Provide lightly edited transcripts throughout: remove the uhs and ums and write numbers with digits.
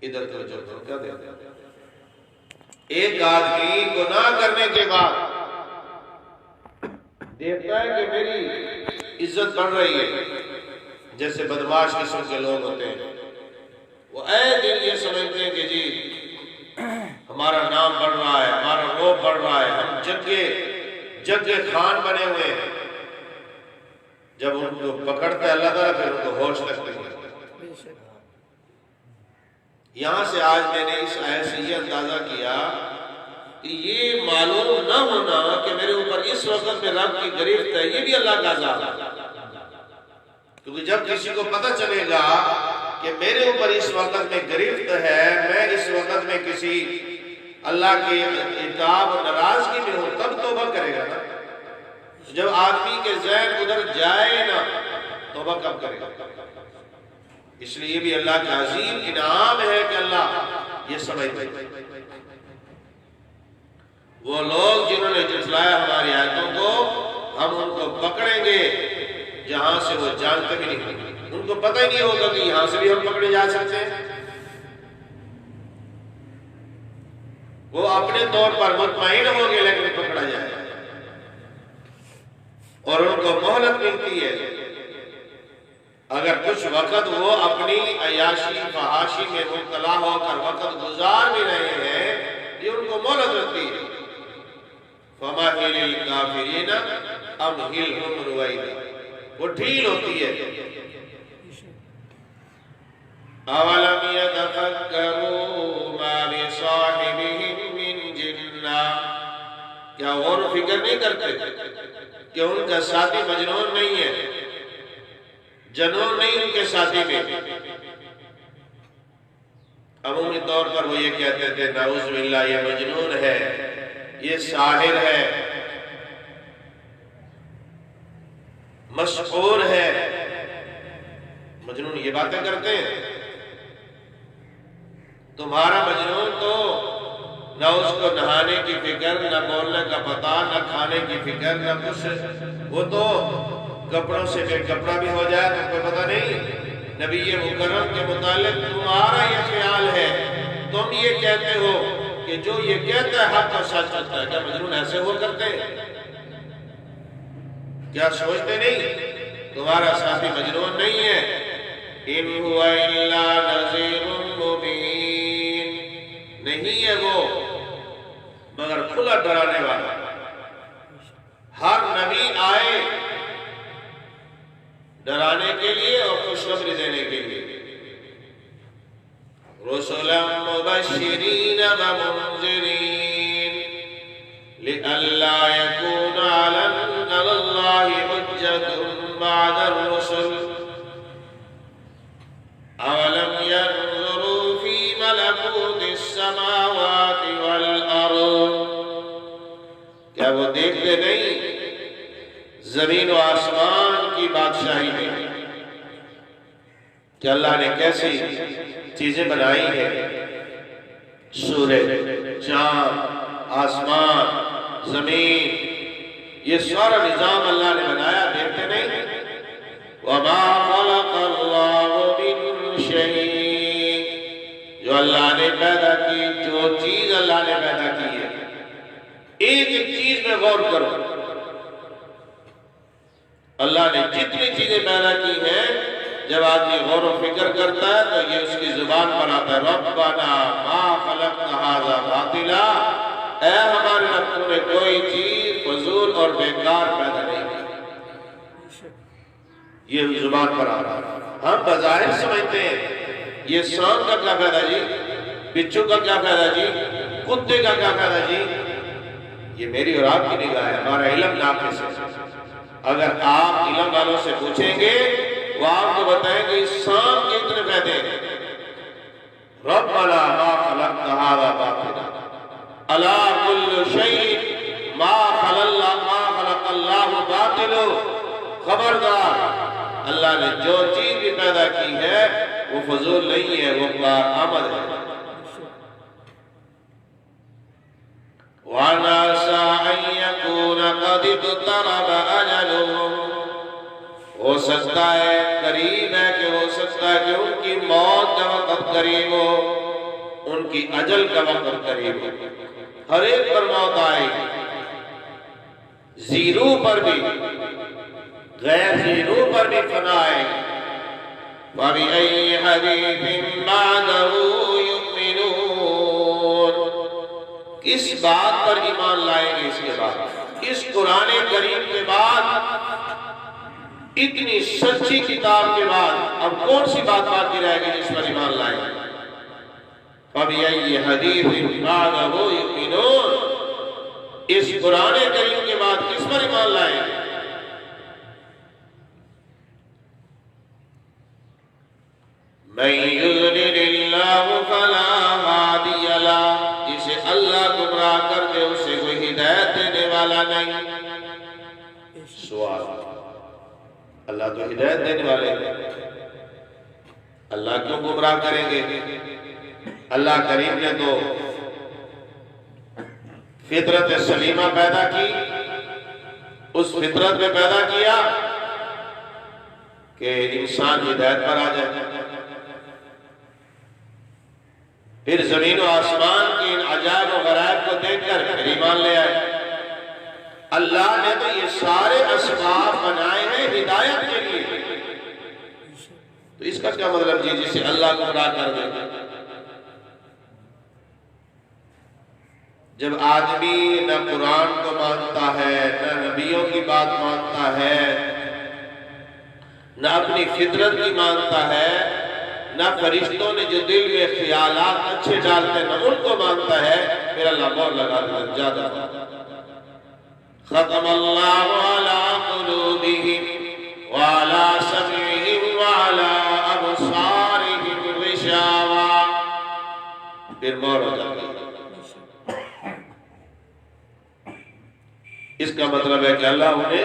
ادھر توجہ کرو، کیا دیکھتے ہیں؟ ایک آدمی گناہ کرنے کے بعد دیکھتا ہے کہ میری عزت بڑھ رہی ہے، جیسے بدمعاش قسم کے لوگ ہوتے ہیں، وہ اے دن یہ سمجھتے ہیں کہ جی ہمارا نام بڑھ رہا ہے، ہمارا روب بڑھ رہا ہے، ہم جگے خان بنے ہوئے ہیں۔ جب ان کو پکڑتا ہے اللہ تعالیٰ پھر ان کو ہوش لگتی ہے۔ یہاں سے آج میں نے اس آیت سے یہ اندازہ کیا کہ یہ معلوم نہ ہونا کہ میرے اوپر اس وقت میں رب کی گرفت ہے، یہ بھی اللہ کا عذاب ہے۔ کیونکہ جب کسی کو پتہ چلے گا کہ میرے اوپر اس وقت میں گرفت ہے، میں اس وقت میں کسی اللہ کی عتاب و ناراضگی میں ہوں، تب توبہ کرے گا نا۔ جب آدمی کے ذہن ادھر جائے نا، توبہ کب کرے گا؟ اس لیے یہ بھی اللہ کا عظیم انعام ہے کہ اللہ یہ سمجھتے ہیں۔ وہ لوگ جنہوں نے جھٹلایا ہماری آیتوں کو، ہم ان کو پکڑیں گے جہاں سے وہ جانتے بھی نہیں، ان کو پتہ ہی نہیں ہوگا کہ یہاں سے بھی ہم پکڑے جا سکتے ہیں۔ وہ اپنے طور پر مطمئن ہوں گے لیکن پکڑا جائے گا، اور ان کو مہلت ملتی ہے۔ اگر کچھ وقت وہ اپنی عیاشی فحاشی میں مبتلا ہو کر وقت گزار بھی رہے ہیں، یہ ان کو مہلت ملتی ہے۔ فَمَهِلِ الْكَافِرِينَ أَمْهِلْهُمْ رُوَيْدًا، وہ ڈھیل ہوتی ہے۔ أَوَلَمْ يَتَفَكَّرُوا مَا بِصَاحِبِهِمْ مِنْ جِنَّةٍ، کیا غور و فکر نہیں کرتے کہ ان کا ساتھی مجنون نہیں ہے، جنون نہیں ان کے ساتھی میں؟ عمومی طور پر وہ یہ کہتے تھے نعوذ باللہ یہ مجنون ہے، یہ ساحر ہے، مسحور ہے۔ مجنون یہ باتیں کرتے ہیں۔ تمہارا مجنون تو نہ اس کو نہانے کی فکر، نہ بولنے کا پتہ، نہ کھانے کی فکر، نہ کچھ، وہ تو کپڑوں سے بے کپڑا بھی ہو جائے تو کوئی پتہ نہیں۔ نبی مکرم کے متعلق تمہارا یہ خیال ہے، تم یہ کہتے ہو کہ جو یہ کہتا ہے حق اور سچ ہوتا ہے۔ کیا مجنون ایسے ہوا کرتے ہیں؟ کیا سوچتے نہیں تمہارا ساتھی مجنون نہیں ہے؟ ان هو الا نذیر مبین، نہیں ہے وہ مگر کھلا ڈرانے والا۔ ہر نبی آئے ڈرانے کے لیے اور خوشخبری دینے کے لیے۔ رسلا مبشرین ومنذرین لئلا یکون علی اللہ حجۃ بعد الرسل اولم ينظروا في ملكوت السماوات والارض، کیا وہ دیکھتے نہیں زمین و آسمان کی بادشاہی میں کہ اللہ نے کیسی چیزیں بنائی ہیں؟ سورج، چاند، آسمان، زمین، یہ سارا نظام اللہ نے بنایا، دیکھتے نہیں؟ وَمَا خَلَقَ اللَّهُ مِن شَيْءٍ، جو اللہ نے پیدا کی، جو چیز اللہ نے پیدا کی ہے، ایک ایک چیز میں غور کرو۔ اللہ نے جتنی چیزیں پیدا کی ہیں، جب آدمی غور و فکر کرتا ہے تو یہ اس کی زبان پر آتا ہے، رَبَّنَا مَا خَلَقْتَ هَذَا بَاطِلًا، اے ہمارے رب، تم نے کوئی چیز فضول اور بیکار پیدا نہیں کی۔ یہ زبان پر آ رہا ہے۔ ہم بظاہر سمجھتے ہیں یہ سانپ کا کیا فائدہ جی، بچھو کا کیا فائدہ جی، کتے کا کیا فائدہ جی؟ یہ میری اور آپ کی نگاہ ہے، ہمارا علم ناقص ہے۔ اگر آپ علم والوں سے پوچھیں گے وہ آپ کو بتائیں گے اس سانپ کے اتنے فائدے ہیں۔ رَبَّنَا مَا خَلَقْتَ هَذَا بَاطِلًا أَلَا كُلُّ شَيْءٍ مَا خَلَقَ اللَّهُ بَاطِلٌ، خبردار اللہ نے جو چیز بھی پیدا کی ہے وہ فضول نہیں ہے، وہ کارآمد ہے۔ وَعَسَىٰ أَن يَكُونَ قَدِ اقْتَرَبَ أَجَلُهُمْ، ہو سکتا ہے، قریب ہے کہ ہو سکتا ہے کہ ان کی موت کا وقت قریب ہو۔ ان کی اجل کا وقت قریب ہے، ہر ایک پر موت آئے گی، زیرو پر بھی غیر زیرو پر بھی فنا آئے گی۔ وَبِأَيِّ حَدِيثٍ بَعْدَهُ يُؤْمِنُونَ، کس بات پر ایمان لائیں گے اس کے بعد؟ اس قرآن کریم کے بعد، اتنی سچی کتاب کے بعد اب کون سی بات باقی رہے گی جس پر ایمان لائیں گے؟ فَبِأَيِّ حَدِيثٍ بَعْدَهُ يُؤْمِنُونَ، اس قرآن کریم کے بعد کس پر ایمان لائیں گے؟ مَن يُضْلِلِ اللَّهُ فَلَا هَادِيَ لَهُ، جسے اللہ گمراہ کر دے اسے کوئی ہدایت دینے والا نہیں۔ سوال، اللہ تو ہدایت دینے والے ہیں، اللہ کیوں گمراہ کریں گے؟ اللہ کریم نے تو فطرت سلیمہ پیدا کی، اس فطرت میں پیدا کیا کہ انسان ہدایت پر آ جائے، پھر زمین و آسمان کی ان عجائب و غرائب کو دیکھ کر پھر ایمان لے آئے۔ اللہ نے تو یہ سارے اسباب بنائے ہیں ہدایت کے لیے، تو اس کا کیا مطلب جی جسے اللہ گمراہ کر دے؟ جب آدمی نہ قرآن کو مانتا ہے، نہ نبیوں کی بات مانتا ہے، نہ اپنی فطرت کی مانتا ہے، نہ فرشتوں نے جو دل میں خیالات اچھے ڈالتے نہ ان کو مانتا ہے، پھر اللہ مور لگا دیتا زیادہ۔ ختم اللہ علی قلوبہم وعلی سمعہم وعلی ابصارہم غشاوہ، پھر مور ہو جاتی ہے۔ اس کا مطلب ہے کہ اللہ انہیں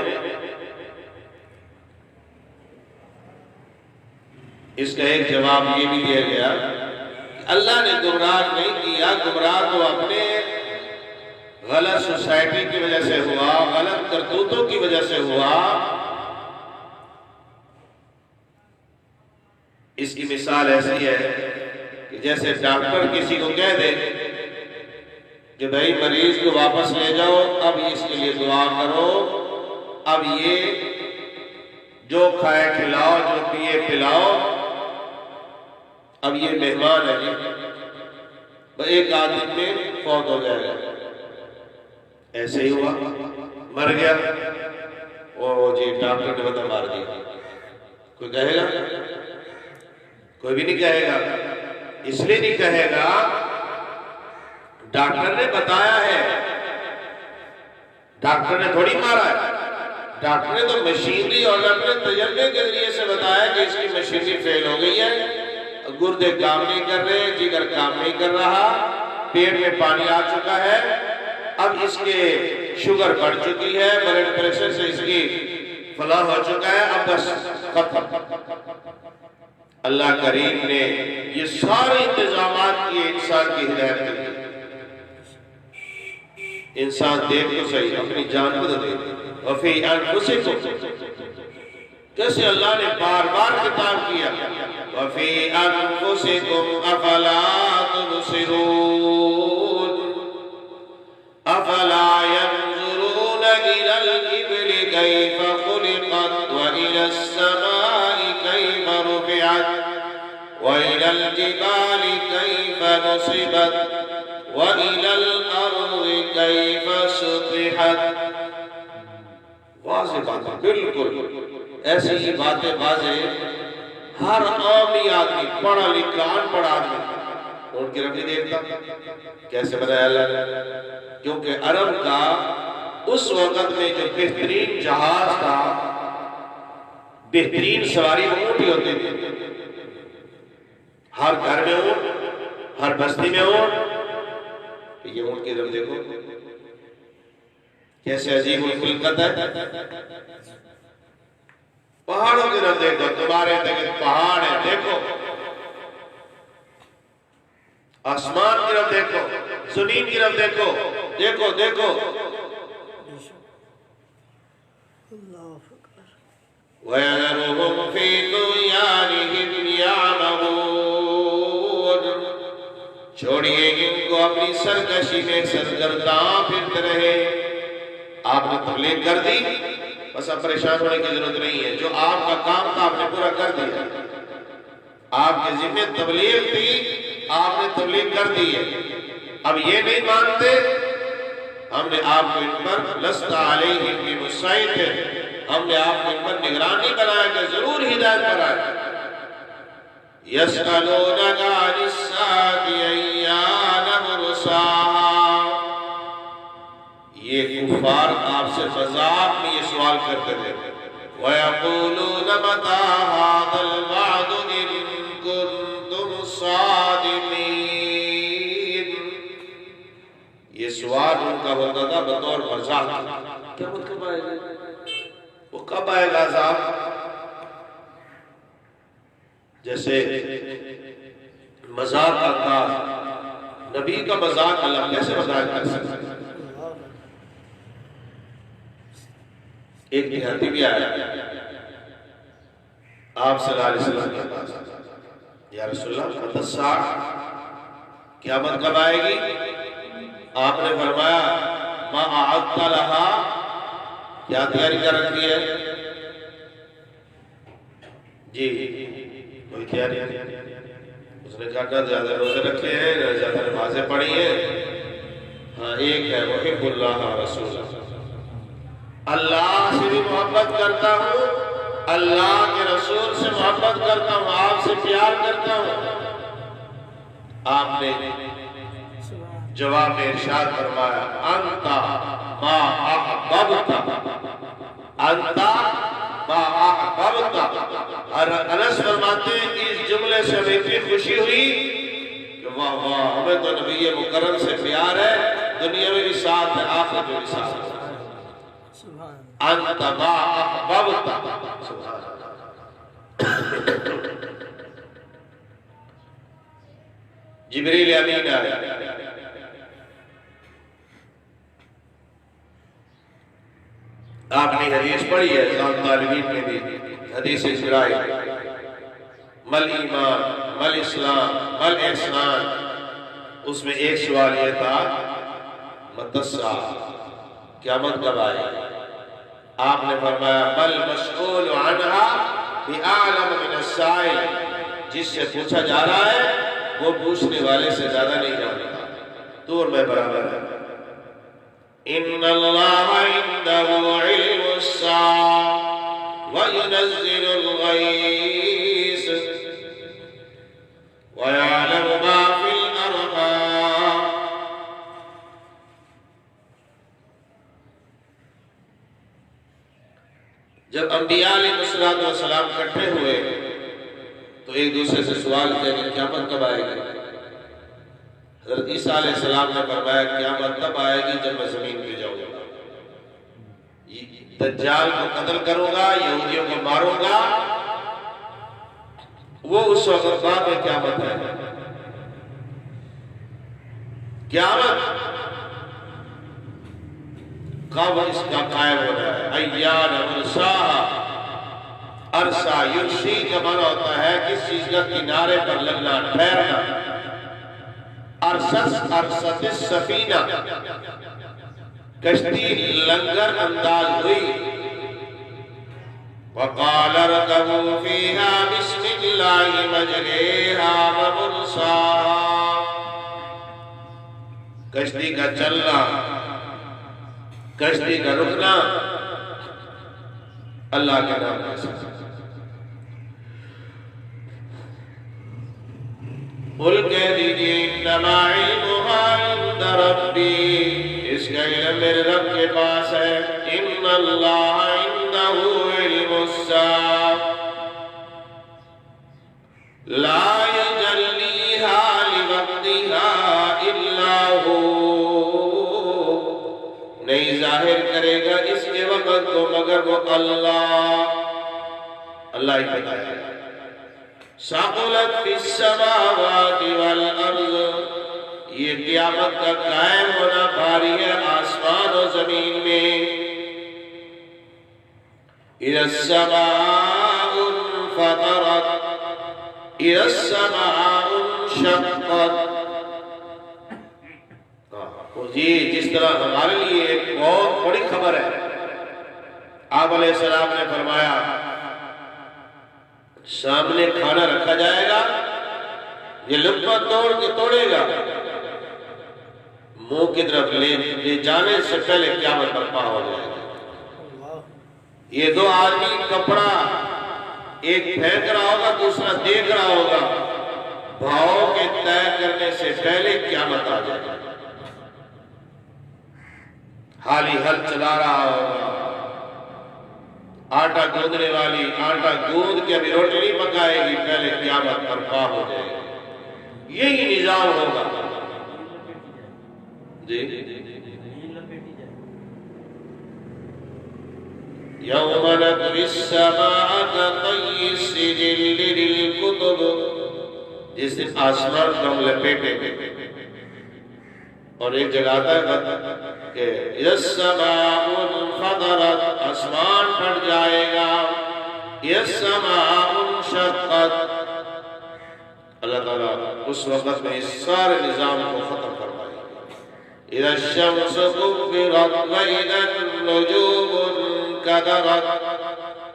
اس کا ایک جواب یہ بھی دیا گیا کہ اللہ نے گمراہ نہیں کیا، گمراہ تو اپنے غلط سوسائٹی کی وجہ سے ہوا، غلط کرتوتوں کی وجہ سے ہوا۔ اس کی مثال ایسی ہے کہ جیسے ڈاکٹر کسی کو کہہ دے کہ بھائی مریض کو واپس لے جاؤ، اب اس کے لیے دعا کرو، اب یہ جو کھائے کھلاؤ، جو پیے پلاؤ، اب یہ مہمان ہے جی، ایک آدمی میں فوت ہو جائے گا۔ ایسے ہی ہوا، مر گیا، وہ جی ڈاکٹر نے بتا مار دیا۔ کوئی کہے گا؟ کوئی بھی نہیں کہے گا۔ اس لیے نہیں کہے گا، ڈاکٹر نے بتایا ہے، ڈاکٹر نے تھوڑی مارا ہے، ڈاکٹر نے تو مشینری اور اپنے تجربے کے ذریعے سے بتایا کہ اس کی مشینری فیل ہو گئی ہے، گردے کام نہیں کر رہے، جگر کام نہیں کر رہا، پیٹ میں پانی آ چکا ہے، اب اس کے شوگر بڑھ چکی ہے، بلڈ پریشر سے اس کی فلاح ہو چکا ہے، اب بس ختم۔ اللہ کریم نے یہ سارے انتظامات کیے انسان کی ہدایت کے لیے۔ انسان دیکھ تو صحیح، اپنی جان کو تو دیکھ۔ وَفِي أَنفُسِكُمْ، جیسے اللہ نے بار بار خطاب کیا، وَفِي أَنفُسِكُمْ أَفَلَا تُبْصِرُونَ أَفَلَا يَنظُرُونَ إِلَى الْإِبِلِ كَيْفَ خُلِقَتْ وَإِلَى السَّمَاءِ كَيْفَ رُفِعَتْ وَإِلَى الْجِبَالِ كَيْفَ نُصِبَتْ وَإِلَى الْأَرْضِ كَيْفَ سُطِحَتْ۔ واضح باتیں، بالکل ایسی ہی باتیں واضح ہر عامی آدمی، پڑھا لکھا ان پڑھ آدمی ان کی رب نہیں دیکھتا کیسے بنایا اللہ نے؟ کیونکہ عرب کا اس وقت میں جو بہترین جہاز تھا، بہترین سواری اونٹ ہی ہوتے تھے، ہر گھر میں اونٹ، ہر بستی میں اونٹ۔ یہ اونٹ کی طرف دیکھو کیسے عجیب الخلقت ہے، پہاڑوں کی طرف دیکھو، تمہارے پہاڑ ہے، دیکھو آسمان کی طرف دیکھو، زمین کی طرف دیکھو، دیکھو دیکھو۔ وَيَذَرُهُمْ فِي طُغْيَانِهِمْ يَعْمَهُونَ، چھوڑیے ان کو اپنی سرکشی میں سرگرداں پھرتے رہے۔ آپ نے تبلیغ کر دی، بس اب پریشان ہونے کی ضرورت نہیں ہے، جو آپ کا کام تھا آپ نے پورا کر دیا۔ آپ کے ذمہ تبلیغ تھی، آپ نے تبلیغ کر دی ہے۔ اب یہ نہیں مانتے، ہم نے آپ کو ان پر لست علیہم بمسیطر، ہم نے آپ کو ان پر نگران نہیں بنایا کہ ضرور ہدایت پر آئے۔ یسألونک عن الساعة ایان مرساہا، یہ کفار آپ سے مذاق میں یہ سوال کرتے تھے۔ وَيَقُولُونَ مَتَى هَذَا الْوَعْدُ إِن كُنتُمْ صَادِقِينَ، یہ سوال ان کا ہوتا تھا بطور مذاق، کیا کب آئے گا، وہ کب آئے گا عذاب؟ جیسے مذاق کا انداز، نبی کا مذاق اللہ کیسے مذاق کر سکتا ہے؟ ایک دیہاتی بھی آیا آپ صلی اللہ علیہ وسلم کے پاس، یا رسول اللہ متی الساعہ، قیامت کب آئے گی؟ آپ نے فرمایا ما اعدت لہا، کیا تیاری کر رکھی ہے؟ جی کوئی تیاری نہیں۔ اس نے کہا کہ زیادہ روزے رکھے ہیں، زیادہ نمازیں پڑھی ہیں، ہاں ایک ہے محب اللہ رسول اللہ، اللہ سے بھی محبت کرتا ہوں، اللہ کے رسول سے محبت کرتا ہوں، آپ سے پیار کرتا ہوں۔ آپ نے جواب میں ارشاد فرمایا انتا ما احببت، انتا ما احببت۔ انس فرماتے ہیں کہ اس جملے سے ہمیں اتنی خوشی ہوئی کہ واہ واہ، ہمیں تو نبی مکرم سے پیار ہے، دنیا میں بھی ساتھ ہے، آخرت میں بھی ساتھ ہے۔ انت ما احببت، سبحان اللہ۔ جبریل امین آیا، آپ نے حدیث پڑھی ہے، طالبین میں بھی حدیث اسرائیل، مل ایمان مل اسلام مل احسان، اس میں ایک سوال یہ تھا متی الساعہ، قیامت کب آئے؟ آپ نے فرمایا مل مسئول عنہا بأعلم من السائل، جس سے پوچھا جا رہا ہے وہ پوچھنے والے سے زیادہ نہیں جانتا، تو اور میں برابر ہے۔ ان اللہ عنده علم الساعة وينزل الغيث ويعلم ما في الأرحام۔ جب انبیاء علیہ السلام اکٹھے ہوئے تو ایک دوسرے سے سوال کیا کہ قیامت کب آئے گی؟ حضرت عیسیٰ علیہ السلام نے فرمایا قیامت تب آئے گی جب میں زمین پہ جاؤں گا، دجال کو قتل کروں گا، یہودیوں کو ماروں گا، وہ اس وقت بعد میں قیامت ہے۔ قیامت کب اس کا قائم ہو رہا ہے؟ ایان مرساہا، عرصہ یرسی کا معنی ہوتا ہے کس چیز کا کنارے پر لگنا، ٹھہرنا۔ ارست السفینہ، کشتی لنگر انداز ہوئی۔ وقال اركبوا فيها بسم الله مجريها ومرساها، کشتی کا چلنا، کشتی کا رکنا اللہ کے نام کے ساتھ۔ قل کہہ دیجئے انما علمها عند ربی، اس کا علم میرے رب کے پاس ہے۔ ان اللہ عنده علم الساعة لا يجليها لوقتها الا هو، نہیں ظاہر کرے گا اس کے وقت کو مگر وہ اللہ، اللہ ہی بتائے گا۔ ثقلت فی السماوات والارض، یہ قیامت کا قائم ہونا بھاری ہے آسمان و زمین میں۔ اذا السماء انفطرت، اذا السماء انشقت، جی جس طرح ہمارے لیے ایک بہت بڑی خبر ہے، آپ علیہ السلام نے فرمایا سامنے کھانا رکھا جائے گا، یہ لقمہ توڑے گا، منہ کی طرف لے جانے سے پہلے قیامت برپا ہو جائے گا۔ یہ دو آدمی کپڑا ایک پھینک رہا ہوگا، دوسرا دیکھ رہا ہوگا، بھاؤ کے طے کرنے سے پہلے قیامت آ جائے گا۔ حالی ہل چلا رہا ہوگا، آٹا گوندنے والی آٹا گوند کے ابھی روٹی نہیں پکائے گی، پہلے قیامت برپا ہو جائے گی۔ یہی نظام ہوگا جی۔ یوم نطوی السماء کطی السجل للکتب، جس دن آسمان کو ہم لپیٹیں گے، اور ایک جگہ آتا ہے کہ اذا السماء انفطرت، آسمان پھٹ جائے گا، اذا السماء انشقت، اللہ تعالیٰ اس وقت میں اس سارے نظام کو ختم کروائے گا۔ اذا الشمس كورت واذا النجوم انكدرت،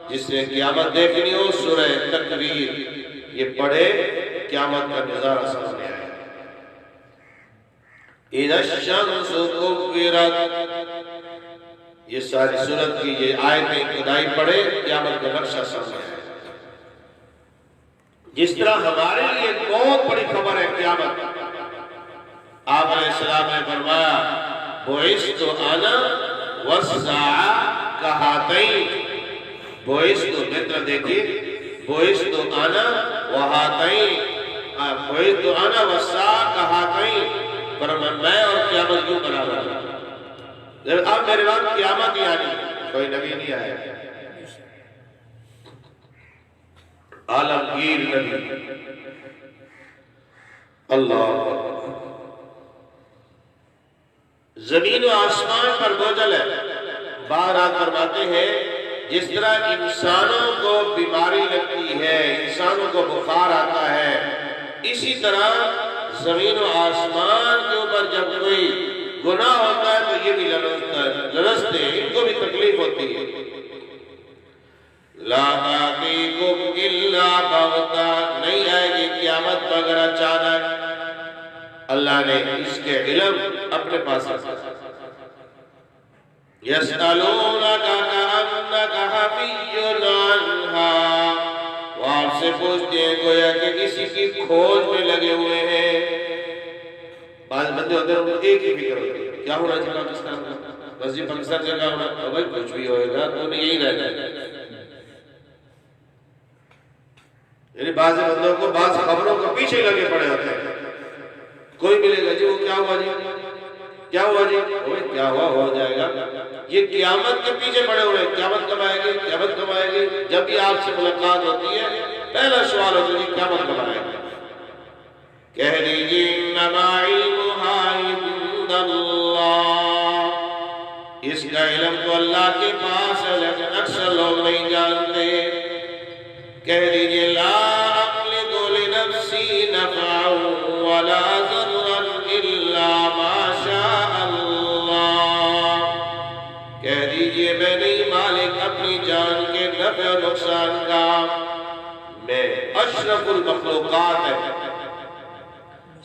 جس نے قیامت دیکھنی ہو سورہ تکویر یہ پڑھے، قیامت کا نظارہ سامنے آئے۔ اذا الشمس كورت، یہ ساری سورت کی یہ آیتیں ابتدائی پڑھے، قیامت کا نقشہ سامنے آئے۔ جس طرح ہمارے لیے ایک بہت بڑی خبر ہے قیامت، آپ علیہ السلام نے فرمایا بعثت انا والساعة كهاتين، بعثت مطلب دیکھیے، بعثت انا وهاتين، بعثت انا والساعة كهاتين، فرمایا میں اور قیامت کیوں برابر ہے؟ اب میرے بعد قیامت ہی آنی، کوئی نبی نہیں آیا، عالمگیر نبی اللہ۔ زمین و آسمان پر بوجھل ہے، بہرحال فرماتے ہیں جس طرح انسانوں کو بیماری لگتی ہے، انسانوں کو بخار آتا ہے، اسی طرح زمین و آسمان کے اوپر جب کوئی گناہ ہوتا ہے تو یہ بھی لرزتے ہیں، ان کو بھی تکلیف ہوتی ہے۔ لا تأتیکم الا بغتہ، نہیں آئے گی قیامت مگر اچانک، اللہ نے اس کے علم اپنے پاس رکھا۔ یسألونک کأنک حفی عنہا، وہ آپ سے پوچھتے ہیں گویا کہ کسی کی کھوج میں لگے ہوئے ہیں۔ بعض بندے ہوتے ہیں ان کو ایک ہی فکر ہوتی ہے، کیا ہونا چاہیے پاکستان کا، بس یہ پاکستان سے کیا ہونا، بھائی کچھ بھی ہوئے گا تو نہیں یہی رہنا ہے۔ یعنی بعض بندوں کو بعض خبروں کے پیچھے لگے پڑے ہوتے ہیں، کوئی ملے گا جی وہ کیا ہوا جی، کیا ہوا جی، کیا ہوا ہو جائے گا، یہ قیامت کے پیچھے پڑے ہوئے ہیں، قیامت کب آئے گی، قیامت کب آئے گی۔ جب بھی آپ سے ملاقات ہوتی ہے پہلا سوال ہوتا ہے جی قیامت کب آئے گی، کہہ دیجیے انما علمها عند اللہ، اس کا علم تو اللہ کے پاس ہے لیکن اکثر لوگ نہیں جانتے۔ کہہ دیجئے لا اقلد لنفسی نفعا ولا ضرا الا ما شاء اللہ، کہہ دیجئے میں نہیں مالک اپنی جان کے نفع و نقصان کا، میں اشرف المخلوقات ہے،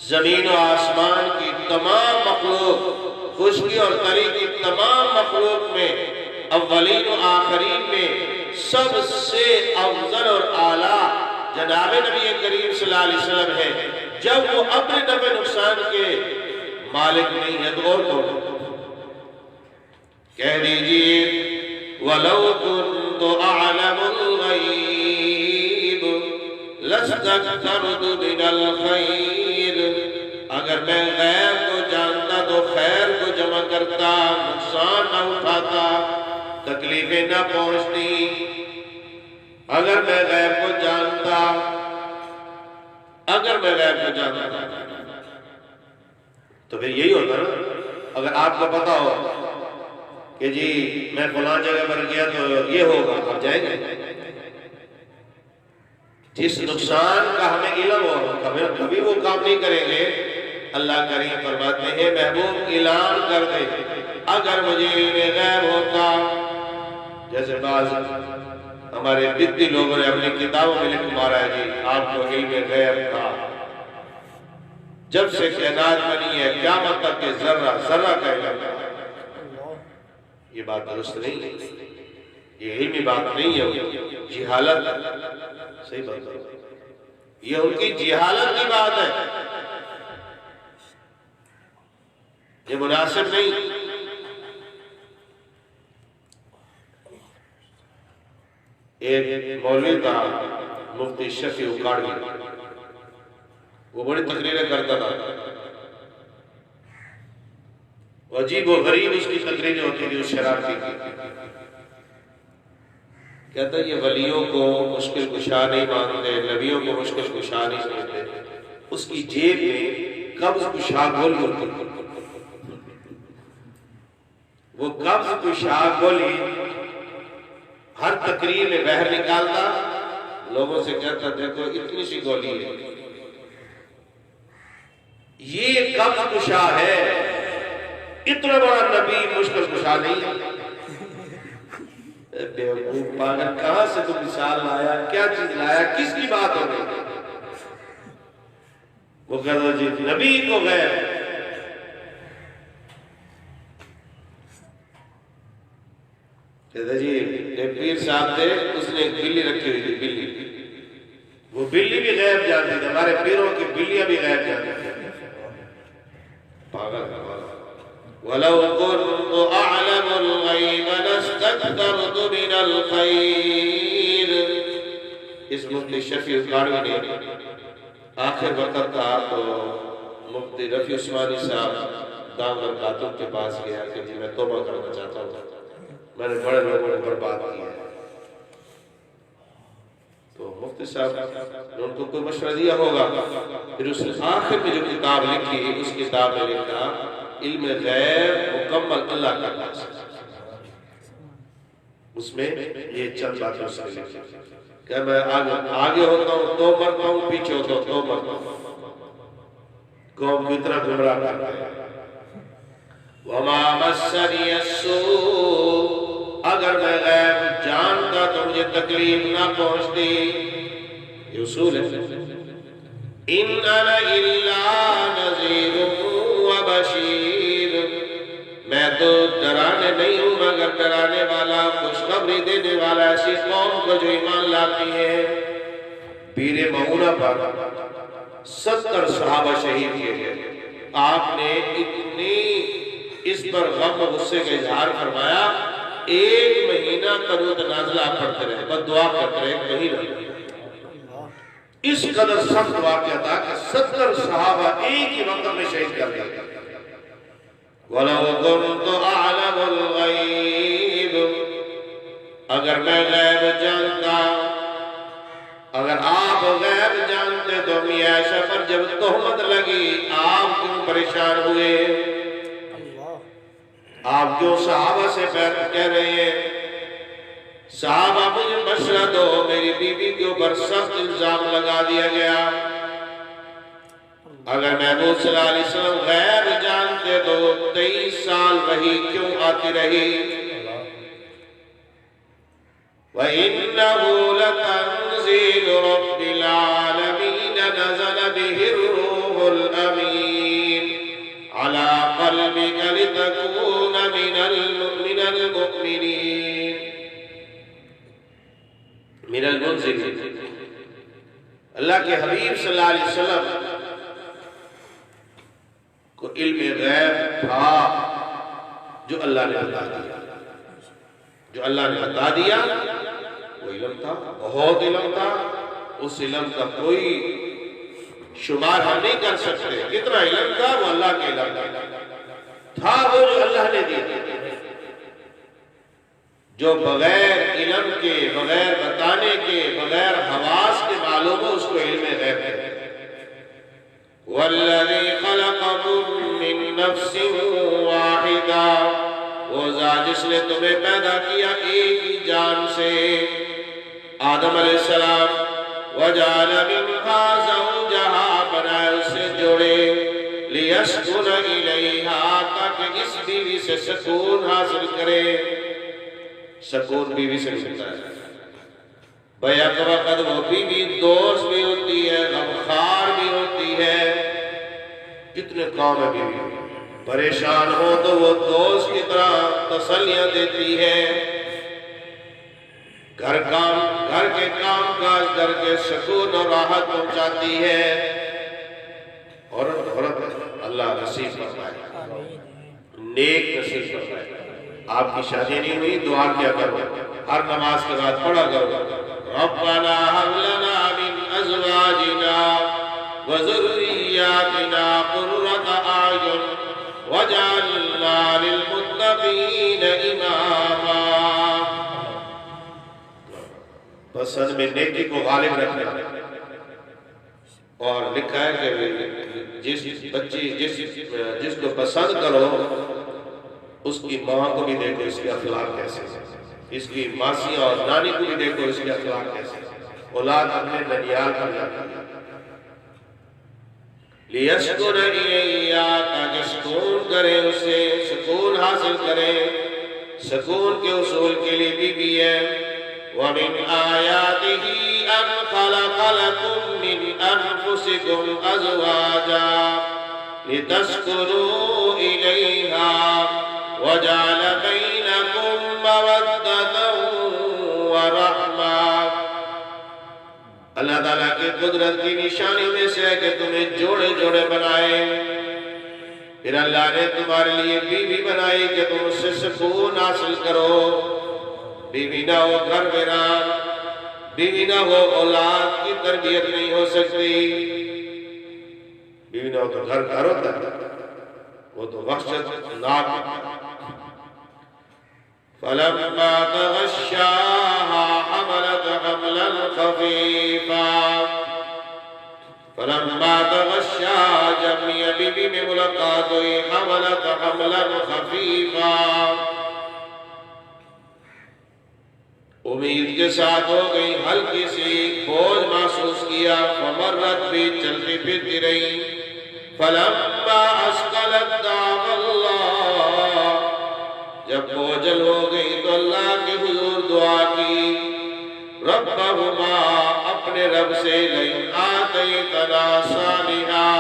زمین و آسمان کی تمام مخلوق، خشکی اور تری کی تمام مخلوق میں، اولین و آخرین میں سب سے افضل اور اعلیٰ جناب نبی کریم صلی اللہ علیہ وسلم ہے۔ جب وہ اپنے نفع نقصان کے مالک نہیں ہے تو اور کون؟ کہہ دیجئے وَلَوْ كُنْتُ أَعْلَمُ الْغَيْبِ لَاسْتَكْثَرْتُ مِنَ الْخَيْرِ، اگر میں غیب کو جانتا تو خیر کو جمع کرتا، نقصان نہ اٹھاتا، تکلیفیں نہ پہنچتی۔ اگر میں غیب کو جانتا، اگر میں غیب کو جانتا تو پھر یہی ہوتا نا، اگر آپ کو پتا ہو کہ جی میں فلاں جگہ پر گیا تو یہ ہوگا، آپ جائیں گے؟ جس نقصان کا ہمیں علم ہو کبھی وہ کام نہیں کریں گے اللہ کریم فرماتے ہیں محبوب اعلان کر دے اگر مجھے علم غیب ہوتا، جیسے بعض ہمارے بدی لوگوں نے اپنی کتابوں میں لکھ مارا ہے جی آپ کو علم غیب تھا، جب سے کائنات بنی ہے قیامت تک کے ذرہ ذرہ کا علم تھا۔ یہ بات درست نہیں ہے، یہ علمی بات نہیں ہے، جہالت صحیح بات ہے، یہ ان کی جہالت کی بات ہے، یہ مناسب نہیں۔ ایک مولوی تھا مفتی شفیع اکاڑوی، وہ بڑی تقریریں کرتا تھا، عجیب و غریب اس کی تقریریں ہوتی تھی، اس شرارتی کی۔ کہتا ہے یہ ولیوں کو مشکل کشا نہیں مانتے، نبیوں کو مشکل کشا نہیں سمجھتے، اس کی جیب میں قبض کشا گولی ہوتی، وہ قبض کشا گولی ہر تقریر میں باہر نکالتا، لوگوں سے کہتا دیکھو اتنی سی گولی ہے، یہ قبض کشا ہے، اتنا بڑا نبی مشکل کشا نہیں ہے۔ بیوقوف پاگل کہاں سے تو مثال لایا، کیا چیز لایا، کس کی بات ہو گئی؟ وہ کہتا جی نبی کو غیر، کہتا جی ایک پیر صاحب تھے، اس نے ایک بلی رکھی ہوئی تھی، بلی، وہ بلی بھی غیب جانتی تھی، ہمارے پیروں کی بلیاں بھی غیب جانتی تھی۔ پاگل وَلَوْ كُنْتُ أَعْلَمُ الْغَيْبَ لَاسْتَكْثَرْتُ مِنَ الْخَيْرِ۔ اس مفتی شفیع اکاڑوی نے آخر وقت تھا تو مفتی رفیع عثمانی صاحب دام برکاتوں کے پاس گیا کہ جی میں توبہ کرنا چاہتا ہوں، میں نے بڑے لوگوں نے برباد کیا ہے۔ تو مفتی صاحب نے ان کو کوئی مشورہ دیا ہوگا، پھر اس نے آخر میں جو کتاب لکھی، اس کتاب میں لکھا علم غیب مکمل اللہ کا پاس ہے، اس میں یہ چند باتیں اس نے لکھی کہ میں آگے ہوتا ہوں تو مرتا ہوں، پیچھے ہوتا ہوں تو مرتا ہوں، قوم کی طرح گمراہ کرتا ہے۔ وَمَا مَسَّنِيَ السُّوءُ، اگر میں غیب جانتا تو مجھے تکلیف نہ پہنچتی، یہ اصول ہے۔ إِنْ أَنَا إِلَّا نَذِيرٌ وَبَشِيرٌ، میں تو ڈرانے نہیں ہوں مگر ڈرانے والا، خوشخبری دینے والا ایسی قوم کو جو ایمان لاتی ہے۔ پیر معونہ پر 70 صحابہ شہید کیے گئے، آپ نے اتنی اس پر غم و غصے کا اظہار فرمایا، 1 مہینہ قنوت نازلہ پڑھتے رہے، بس دعا کرتے رہے، ایک مہینہ، اس قدر سخت واقعہ تھا کہ 70 صحابہ ایک ہی وقت میں شہید کر دیا۔ وَلَوْ كُنْتُ أَعْلَمُ الْغَيْبِ، اگر میں غیب جانتا، اگر آپ غیب جانتے تو میاں عائشہ پر جب تہمت لگی آپ کیوں پریشان ہوئے؟ آپ کیوں صحابہ سے کہہ رہے ہیں صحابہ مجھے مشورہ دو، میری بیوی کے اوپر سخت الزام لگا دیا گیا؟ اگر محبوب صلی اللہ علیہ وسلم غیب جانتے تو 23 سال وحی کیوں آتی رہی؟ وَإِنَّهُ لَتَنزِيلُ رَبِّ الْعَالَمِينَ نَزَلَ بِهِ الرُّوحُ الْأَمِينُ عَلَى قَلْبِكَ لِتَكُونَ مِنَ الْمُؤْمِنِينَ من المنزلین۔ اللہ کے حبیب صلی اللہ علیہ وسلم کو علم غیب تھا جو اللہ نے بتا دیا، جو اللہ نے بتا دیا وہ علم تھا، بہت علم تھا، اس علم کا کوئی شمار ہم نہیں کر سکتے، کتنا علم تھا وہ اللہ کے علم تھا، وہ جو اللہ نے دیا، جو بغیر علم کے، بغیر بتانے کے، بغیر حواس کے معلوم ہو اس کو علم غیب ہے۔ وَالَّذِي خَلَقَكُم مِّن نَّفْسٍ وَاحِدَةٍ، وہ ذات جس نے تمہیں پیدا کیا ایک ہی جان سے، آدم علیہ السلام، وَجَعَلَ مِنْهَا زَوْجَهَا، بنائے اسے جوڑے، لیسکن الیہا، تاکہ اس بیوی سے سکون حاصل کرے۔ سکون بیوی سے ملتا ہے، بیک وقت وہ بیوی دوست بھی ہوتی ہے، غمخوار بھی ہوتی ہے۔ کتنے کام ہے بیوی، پریشان ہو تو وہ دوست کی طرح تسلیاں دیتی ہے۔ گھر کے کام کاج کر کے سکون اور راحت پہنچاتی ہے۔ عورت اللہ نصیب فرمائے، نیک نصیب فرمائے۔ آپ کی شادی نہیں ہوئی، دعا کیا کرو، ہر نماز کے بعد پڑھا کرو، ربنا هب لنا من ازواجنا وذرياتنا قرة اعين واجعلنا للمتقين اماما۔ پسند میں نیکی کو غالب رکھنا، اور لکھا ہے کہ جس کو پسند کرو اس کی ماں کو بھی دیکھو اس کے اخلاق کیسے، اس کی ماسی اور نانی کو بھی دیکھو اس کے اخلاق کیسے۔ اولاد اپنے ننیال پر جاتا ہے، لیسکن الیہا، تاکہ سکون کرے، اسے سکون حاصل کرے۔ سکون کے اصول کے لیے بھی ہے، وَمِنْ آيَاتِهِ أَنْ خَلَقَ لَكُم مِّنْ أَنفُسِكُمْ أَزْوَاجًا لِتَسْكُنُوا إِلَيْهَا وَجَعَلَ بَيْنَكُم مَّوَدَّةً وَرَحْمَةً۔ اللہ تعالیٰ کی قدرت کی نشانیوں میں سے ہے کہ تمہیں جوڑے جوڑے بنائے، پھر اللہ نے تمہارے لیے بیوی بنائی کہ تم اس سے سکون حاصل کرو۔ بیوی نہ ہو گھر ویران، بیوی نہ ہو اولاد کی تربیت نہیں ہو سکتی۔ بیوی نہ ہو تو گھر ہوتا ہے، وہ تو وحشت ناک۔ فَلَمَّا تَغَشَّاهَا حَمَلَتْ حَمْلًا خَفِيفًا۔ فَلَمَّا تَغَشَّاهَا، جب میاں بیوی میں ملاقات ہوئی، حَمَلَتْ حَمْلًا خَفِيفًا، امید کے ساتھ ہو گئی، ہلکی سی بوجھ محسوس کیا، فمرت بھی چلتی پھرتی رہی۔ فلما اثقلت دعوا اللہ، جب بوجھل ہو گئی تو اللہ کے حضور دعا کی، ربہما، اپنے رب سے، لئن آتیتنا صالحا،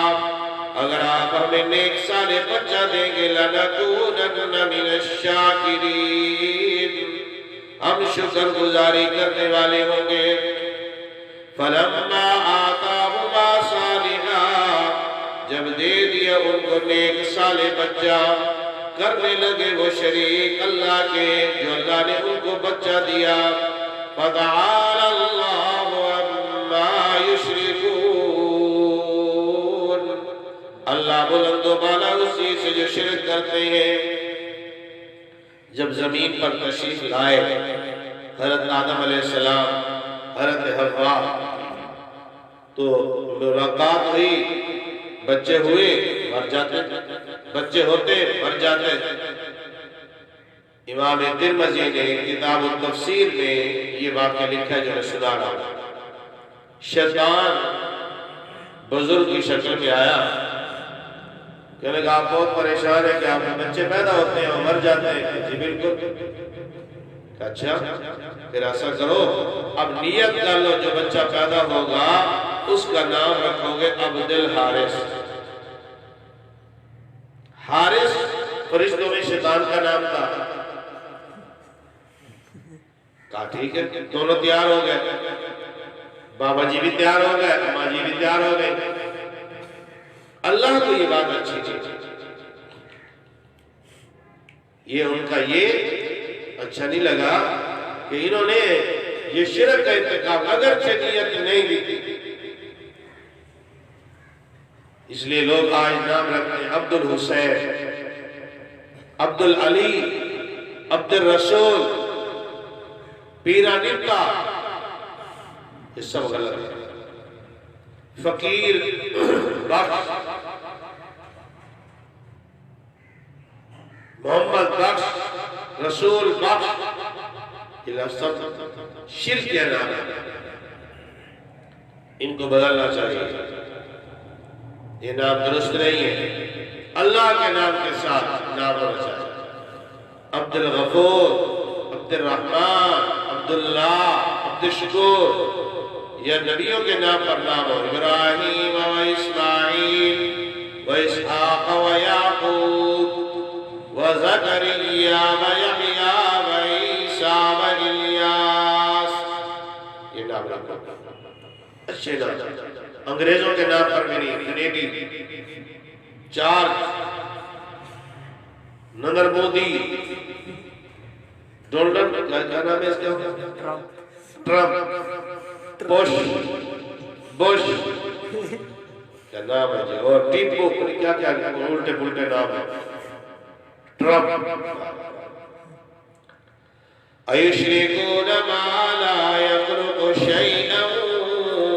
اگر آپ ہمیں نیک صالح بچہ دیں گے، لنکونن من الشاکرین، ہم شکر گزاری کرنے والے ہوں گے۔ فلما آتاہما صالحا، جب دے دیا ان کو نیک صالح بچہ، کرنے لگے وہ شریک اللہ کے جو اللہ نے ان کو بچہ دیا۔ فتعالی اللہ عما یشرکون، اللہ بلند و بالا اسی سے جو شرک کرتے ہیں۔ جب زمین پر تشریف لائے حضرت آدم علیہ السلام، حضرت حوا، تو ملاقات ہوئی، بچے ہوئے مر جاتے، بچے ہوتے مر جاتے۔ امام ترمذی نے کتاب التفسیر میں یہ واقعہ لکھا ہے جو میں سنا رہا ہوں۔ شیطان بزرگ کی شکل میں آیا، کہنے لگا آپ بہت پریشان ہیں کہ آپ کے بچے پیدا ہوتے ہیں اور مر جاتے ہیں۔ جی بالکل۔ اچھا پھر ایسا کرو، اب نیت کر لو جو بچہ پیدا ہوگا اس کا نام رکھو گے عبد الحارث۔ حارث فرشتوں میں شیطان کا نام تھا۔ کہا ٹھیک ہے، دونوں تیار ہو گئے، بابا جی بھی تیار ہو گئے، اماں جی بھی تیار ہو گئے۔ اللہ کو یہ بات اچھی تھی، یہ ان کا یہ اچھا نہیں لگا کہ انہوں نے یہ شرک کا ارتکاب اگرچہ نیت نہیں دی تھی۔ اس لیے لوگ آج نام رکھتے ہیں عبد الحسین، عبد العلی، عبد الرسول، پیرانتا، یہ سب غلط ہے۔ فقیر بخش، محمد بخش، رسول بخش، یہ لفظ سب شرک کے نام ہے، ان کو بدلنا چاہیے، یہ نام درست نہیں ہے۔ اللہ کے نام کے ساتھ نام ہونا چاہیے. عبد الغفور، عبد الرحمن، عبداللہ، عبد الشکور، یا نبیوں کے نام پر نام ہو. ابراہیم و اسماعیل و اسحاق و یعقوب و زکریا و یحییٰ و عیسیٰ و الیاس. یہ نام رکھو، اچھے نام. انگریزوں کے نام پر بھی نہیں. Kennedy, charge, Narendra Modi, Donald, کیا نام ہے اس کا؟ ٹرمپ، بش، کیا نام ہے جی؟ اور ٹیپو، کیا کیا الٹے پلٹے نام ہے. ٹرمپ. ایشرکون ما لا یخلق شیئا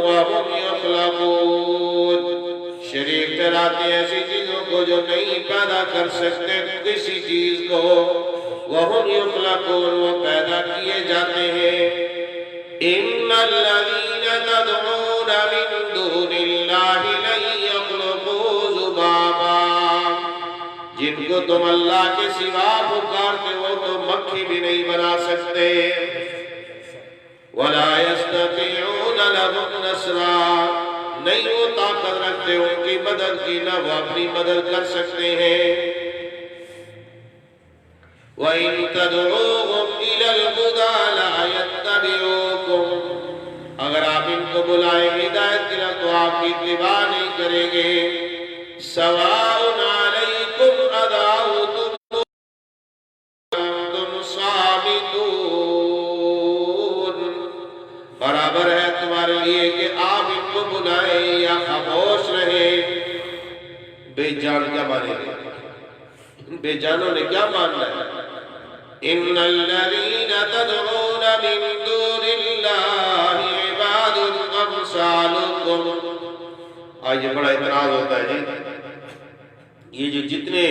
وهم یخلقون. شریک ٹھہراتے ہیں ایسی چیزوں کو جو نہیں پیدا کر سکتے کسی چیز کو. وهم یخلقون، وہ پیدا کیے جاتے ہیں. ان الذین تدعون من دون اللہ لن یخلقوا ذبابا. جن کو تم اللہ کے سوا پکارتے ہو تو مکھی بھی نہیں بنا سکتے. ولا یستطیعون لهم نصرا، نہیں وہ طاقت رکھتے ان کی مدد کی، نہ وہ اپنی مدد کر سکتے ہیں. وَإِن تَدْعُوهُمْ إِلَى الْهُدَىٰ لَا يَتَّبِعُوكُمْ. اگر آپ ان کو بلائیں ہدایت کی طرف تو آپ کی اتباع نہیں کریں گے. سَوَاءٌ عَلَيْكُمْ أَدَعَوْتُمُوهُمْ أَمْ أَنْتُمْ صَامِتُونَ. برابر ہے تمہارے لیے کہ آپ ان کو بلائیں یا خاموش رہیں. بے جان کیا مانیں گے؟ بے جانوں نے کیا ماننا ہے؟ ان الذین تدعون من دون اللہ عباد امثالکم. آج یہ بڑا اعتراض ہوتا ہے جی. یہ جو جتنے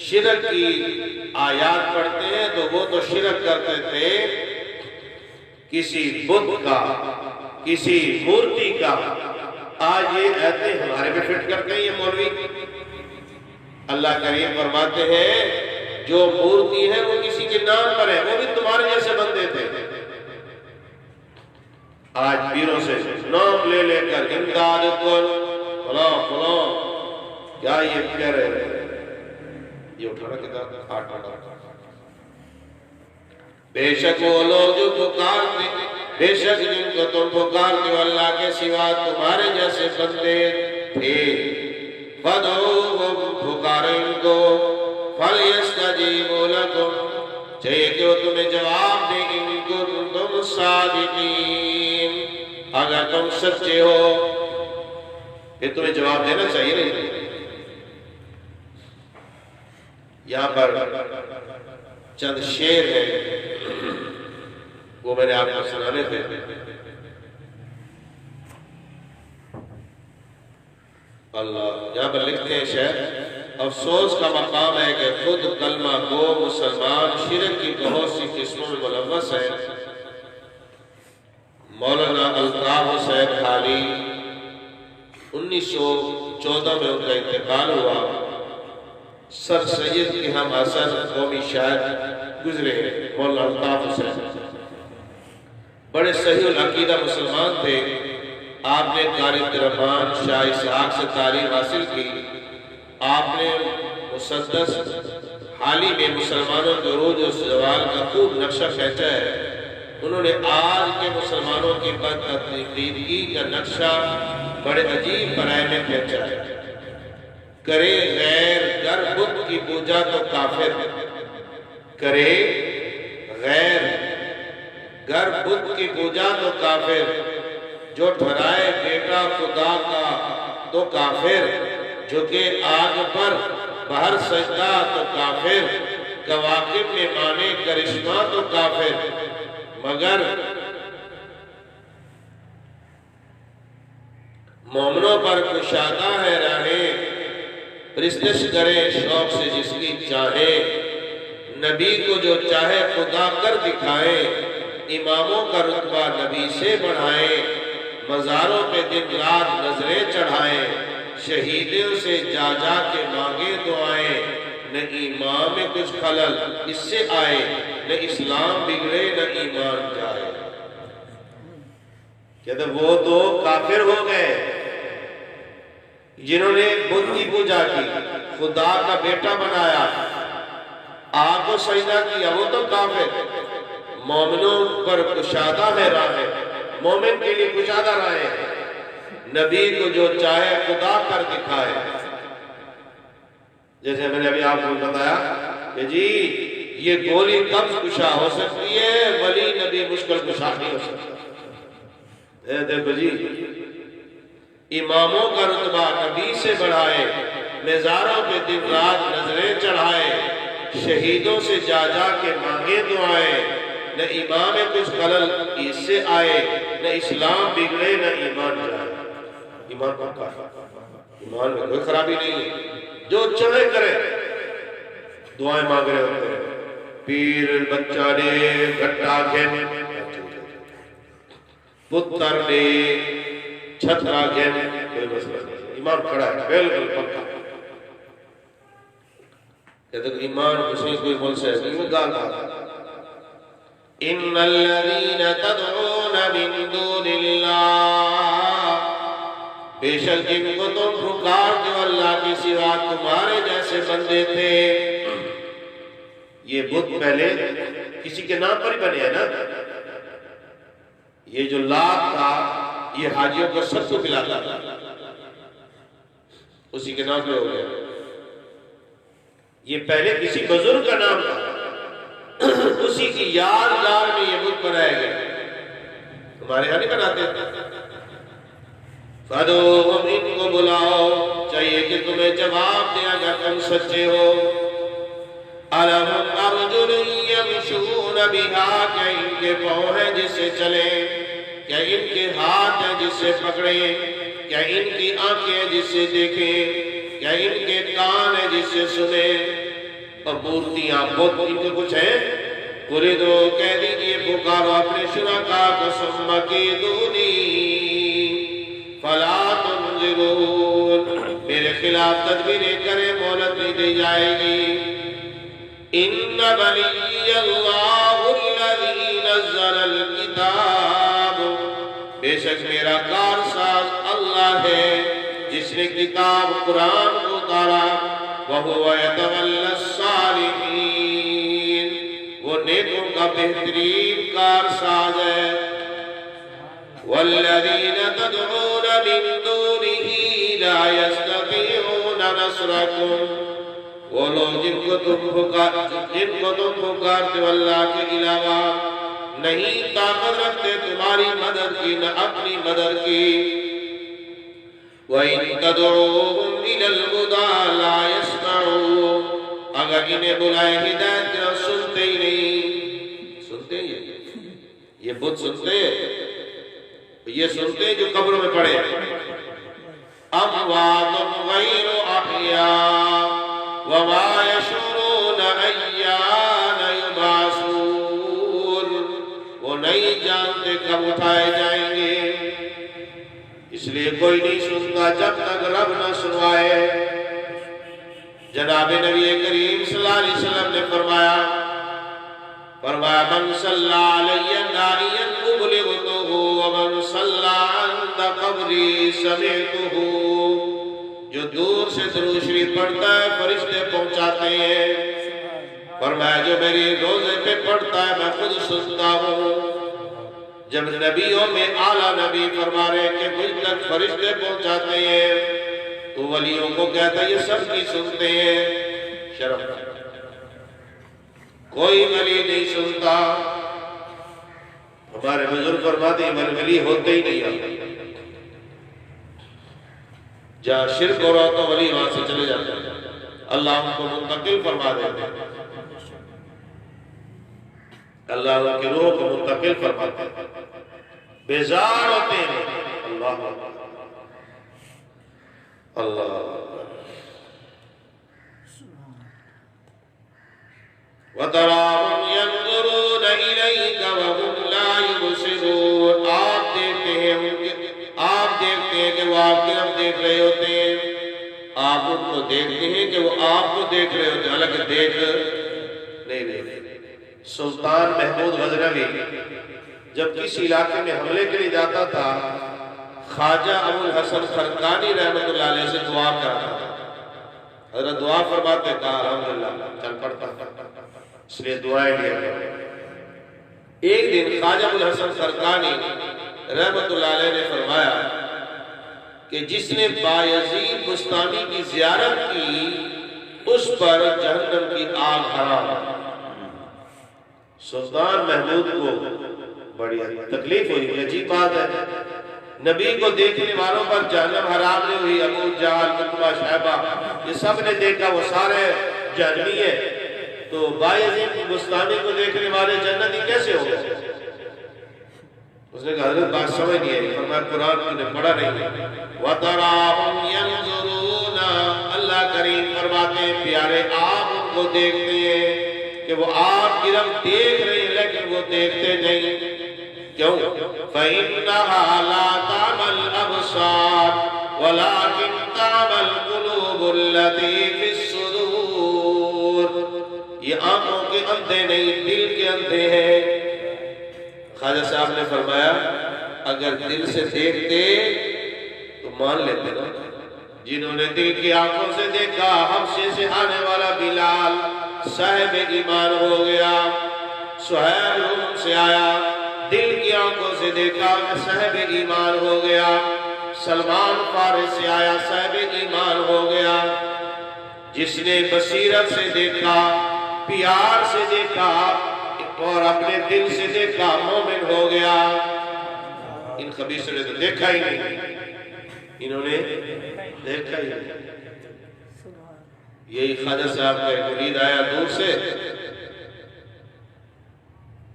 شرک کی آیات پڑھتے ہیں تو وہ تو شرک کرتے تھے کسی بت کا، کسی مورتی کا. آج یہ ایتے ہمارے پہ فٹ کرتے ہیں یہ مولوی. اللہ کریم فرماتے ہیں جو مورتی ہے وہ کسی کے نام پر ہے، وہ بھی تمہارے جیسے بندے تھے. آج پیروں سے نام لے لے کر امداد کن فلاں فلاں، کیا یہ کہہ رہے ہیں؟ یہ اٹھانا کتاب آٹھ. بے شک وہ لوگ جو پکارتے، بے شک جن کو تم پکارتے ہو اللہ کے سوا تمہارے جیسے بندے تھے. فَدْعُوهُمْ، پکاریں ان کو. فَلْيَسْتَجِيبُوا لَكُمْ، چاہیے کہ وہ تمہیں جواب دیں ان کنتم صادقین. اگر تم سچے ہو پھر تمہیں جواب دینا چاہیے. نہیں یہاں پر چند شعر ہیں وہ میں نے آپ کو سنانے تھے. اللہ یہاں پر لکھتے ہیں شعر: افسوس کا مقام ہے کہ خود کلمہ گو مسلمان شرک کی بہت سی قسموں میں ملوث ہے. مولانا الطاف حسین خانی 1914 میں ان کا انتقال ہوا. سر سید کے ہم حسن قومی شاعر گزرے ہیں. مولانا الطاف حسین بڑے صحیح العقیدہ مسلمان تھے. آپ نے قاری عبدالرحمن شاہ اسحاق سے تعلیم حاصل کی. آپ نے مسدس حالی میں مسلمانوں کے عروج و زوال کا خوب نقشہ کھینچا ہے. انہوں نے آج کے مسلمانوں کی بدتقیدگی کا نقشہ بڑے عجیب برائے میں کھینچا ہے. کرے غیر گر بت کی پوجا تو کافر، کرے غیر گر بت کی پوجا تو کافر. جو ٹھہرائے بیٹا خدا کا تو کافر. جھکے آگ پر بہر سجدہ تو کافر. کواکب میں مانے کرشمہ تو کافر. مگر مومنوں پر کشادہ ہے راہیں، پرستش کرے شوق سے جس کی چاہے. نبی کو جو چاہے خدا کر دکھائے، اماموں کا رتبہ نبی سے بڑھائے. مزاروں پہ دن رات نظریں چڑھائیں، شہیدوں سے جا جا کے مانگے نہ ایمان میں کچھ خلل اس سے آئے، نہ اسلام بگڑے نہ ایمان جائے۔ کہتے وہ تو کافر ہو گئے جنہوں نے بت کی پوجا کی، خدا کا بیٹا بنایا، آگ کو سجدہ کیا، وہ تو کافر۔ مومنوں پر کشادہ ہے راہیں، مومن کے لیے کشادہ راہیں ہیں، نبی کو جو چاہے خدا کر دکھائے۔ جیسے میں نے ابھی آپ کو بتایا کہ جی یہ گولی قبض کشا ہو سکتی ہے، ولی نبی مشکل کشا نہیں ہو سکتا۔ دیکھو جی اماموں کا رتبہ نبی سے بڑھائے، مزاروں پہ دن رات نظریں چڑھائے، شہیدوں سے جا جا کے مانگے دعائیں، نہ ایمان میں کچھ خلل اس سے آئے، نہ اسلام بگڑے نہ ایمان جائے۔ ایمان پکا ہے، ایمان میں کوئی خرابی نہیں ہے، جو چاہے کرے۔ دعائیں مانگ رہے ہوتے ہیں، پیر بچہ نے گھٹا گھن، پتر نے چھترا گھن، کوئی مسئلہ نہیں، ایمان کھڑا ہے، بالکل پکا۔ کہتے ہیں ایمان کسی کوئی مل سے نہیں گال آتا۔ ان الذین تدعون من دون اللہ، بے شک جن کو تم پکارتے ہو اللہ کی سوا تمہارے جیسے بندے تھے۔ یہ بت پہلے کسی کے نام پر ہی بنے ہیں نا، یہ جو لات تھا یہ حاجیوں کو ستو پلاتا تھا، اسی کے نام پہ ہو گیا۔ یہ پہلے کسی بزرگ کا نام تھا، اسی کی یاد میں یہ بت بنایا گیا۔ ہمارے یہاں نہیں بناتے تھے۔ فَدُوهُمْ ان کو بلاؤ، چاہیے کہ تمہیں جواب دیا اگر تم سچے ہو۔ أَلَهُمْ أَرْجُلٌ يَمْشُونَ بِهَا، کیا ان کے پاؤں ہیں جس سے چلیں، کیا ان کے ہاتھ ہیں جس سے پکڑیں، کیا ان کی آنکھیں ہیں جس سے دیکھیں، کیا ان کے کان ہیں جس سے سنیں۔ اور مورتیاں بت ان کے کچھ ہیں؟ قُلِ دو کہہ دیجئے پکارو اپنے شرکاء کو ثُمَّ كِیدُونِی فَلَا تُنظِرُونَ، میرے خلاف تدبیریں کرے مہلت نہیں دی جائے گی۔ ان ولی اللہ الذی نزل الکتاب، بے شک میرا کارساز اللہ ہے جس نے کتاب قرآن کو اتارا۔ وَهُوَ يَتَوَلَّى الصَّالِحِينَ، وہ نیکوں کا بہترین کارساز ہے۔ وَالَّذِينَ تَدْعُونَ مِن دُونِهِ لَا يَسْتَطِيعُونَ نَصْرَكُمْ، وہ لوگ جن کو تم پکارتے ہو اللہ کے علاوہ نہیں طاقت رکھتے تمہاری مدد کی نہ اپنی مدد کی۔ وَإِن تَدْعُوهُمْ إِلَى الْهُدَىٰ لَا يَسْمَعُونَ، اگر انہیں بلائے ہدایت کی سنتے ہی نہیں۔ سنتے ہیں یہ بت سنتے ہیں، یہ سنتے ہیں جو قبروں میں پڑے ہیں۔ أَمْوَاتٌ غَيْرُ أَحْيَاءٍ وَمَا يَشْعُرُونَ أَيَّانَ يُبْعَثُونَ، وہ نہیں جانتے کب اٹھائے جائیں گے، اس لیے کوئی نہیں سنتا جب تک رب نہ سنوائے۔ جناب نبی کریم صلی اللہ علیہ وسلم نے فرمایا من صلی علی ناریا ابلغتہ ومن صلی عند قبری سمعتہ، جو دور سے درود شریف پڑھتا ہے فرشتے پہنچاتے ہیں۔ فرمایا جو میری روزے پہ پڑھتا ہے میں خود سنتا ہوں۔ جب نبیوں میں اعلیٰ نبی فرما رہے کہ مجھ تک فرشتے پہنچاتے ہیں تو ولیوں کو کہتا ہے یہ سب کی سنتے ہیں۔ شرم کوئی ولی نہیں سنتا۔ ہمارے بزرگ فرماتے ہیں ولی ہوتے ہی نہیں آتے، جہاں شرک ہو رہا تو ولی وہاں سے چلے جاتے ہیں، اللہ ان کو منتقل فرما دیتے ہیں، اللہ ان کی روح کو منتقل فرماتے ہیں، بیزار ہوتے ہیں۔ اللہ اللہ وَتَرَاهُمْ يَنْظُرُونَ إِلَيْكَ وَهُمْ لَا يُبْصِرُونَ، آپ دیکھتے ہیں کہ وہ آپ کی طرف دیکھ رہے ہوتے ہیں، آپ ان کو دیکھتے ہیں کہ وہ آپ کو دیکھ رہے ہوتے ہیں، حالانکہ دیکھ نہیں رہے۔ سلطان محمود غزنوی جب کسی علاقے میں حملے کے لیے جاتا تھا، خواجہ ابو الحسن خرقانی رحمۃ اللہ علیہ سے دعا کراتا تھا۔ حضرت دعا فرماتے، کہا الحمدللہ چل پڑتا، اس لیے دعائیں لیا کرو۔ ایک دن خواجہ ابو الحسن خرقانی رحمۃ اللہ علیہ نے فرمایا کہ جس نے بایزید بستانی کی زیارت کی اس پر جہنم کی آگ حرام۔ سلطان محمود کو بڑی تکلیف ہوئی، عجیب بات ہے، نبی کو دیکھنے والوں پر جہنم حرام نہیں ہوئی۔ ابو جہل، عتبہ، شیبہ یہ سب نے دیکھا، وہ سارے جہنمی ہیں، تو بایزید بستانی کو دیکھنے والے جنتی کیسے ہو گئے؟ اس نے کہا حضرت بات سمجھ نہیں آئی، فرمایا قرآن تو نے پڑھا نہیں۔ وَتَرَاهُمْ يَنْظُرُونَ، اللہ کریم فرماتے ہیں پیارے آپ ان کو دیکھتے ہیں کہ وہ آپ کی طرف دیکھ رہے ہیں لیکن وہ دیکھتے نہیں۔ کیوں؟ فَإِنَّهَا لَا تَعْمَى الْأَبْصَارُ وَلَكِنْ تَعْمَى الْقُلُوبُ الَّتِي فِي الصُّدُورِ، یہ آنکھوں کے اندھے نہیں، دل کے اندھے ہیں۔ خواجہ صاحب نے فرمایا اگر دل سے دیکھتے تو مان لیتے نا، جنہوں نے دل کی آنکھوں سے دیکھا، حبشے سے آنے والا بلال صاحب ایمان ہو گیا، سہیل روم سے آیا، دل کی آنکھوں سے دیکھا، صاحب ایمان ہو گیا، سلمان فارس سے آیا، صاحب ایمان ہو گیا، جس نے بصیرت سے دیکھا، پیار سے دیکھا اور اپنے دل سے دیکھا، مومن ہو گیا۔ ان خبیثوں نے تو دیکھا ہی نہیں، انہوں نے دیکھا ہی نہیں۔ یہی خواجہ صاحب کا ایک مرید آیا دور سے،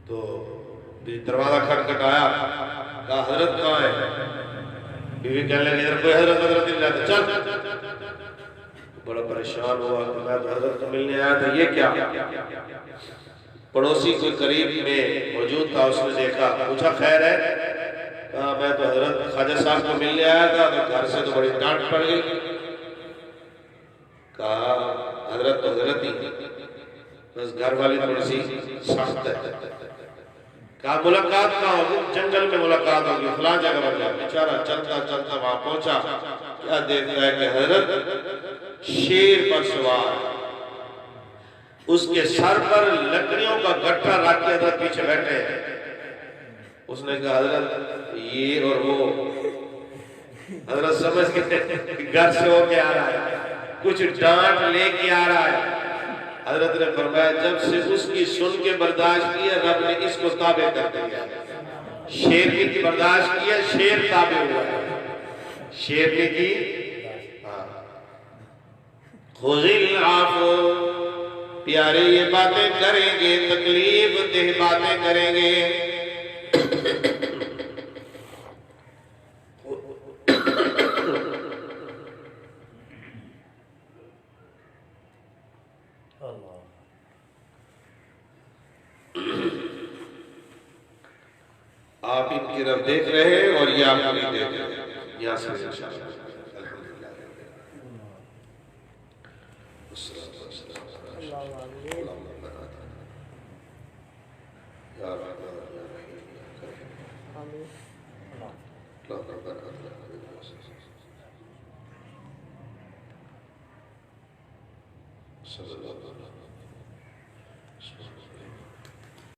تو دروازہ کھٹکھٹایا، کہا حضرت کہاں ہے؟ بیوی کہنے لگی ادھر کوئی حضرت نہیں رہتا، چل۔ بڑا پریشان ہوا کہ میں تو حضرت کو ملنے آیا تھا، یہ کیا؟ پڑوسی کوئی قریب میں موجود تھا، اس نے دیکھا، پوچھا خیر ہے؟ کہا میں تو حضرت خواجہ صاحب کو ملنے آیا تھا، تو گھر سے تو بڑی ڈانٹ پڑ گئی۔ کہا حضرت تو حضرت ہی، بس گھر والی تھوڑی سی سخت ہے۔ کہا ملاقات کہاں ہوگی؟ جنگل میں ملاقات ہوگی، فلاں جگہ پر جا۔ بیچارہ چلتا چلتا وہاں پہنچا، کیا دیکھتا ہے کہ حضرت شیر پر سوار، اس کے سر پر لکڑیوں کا گٹھا رکھ کے حضرت پیچھے بیٹھے ہیں۔ اس نے کہا حضرت یہ اور وہ، حضرت سمجھ کے گھر سے ہو کے آ رہا ہے، کچھ ڈانٹ لے کے آ رہا ہے۔ حضرت نے فرمایا جب سے اس کی سن کے برداشت کیا، رب نے اس کو تابع کر دیا۔ شیر کی برداشت کیا، شیر تابع ہوا ہے، شیر نے کی خُذِ الْعَفْوَ، پیارے یہ باتیں کریں گے، تکلیف دہ باتیں کریں گے۔ آپ ان کی طرف دیکھ رہے ہیں اور یہ آپ کو نہیں دیکھ رہے ہیں، یہاں سے انشاءاللہ الحمدللہ۔ صلی اللہ علیہ وسلم۔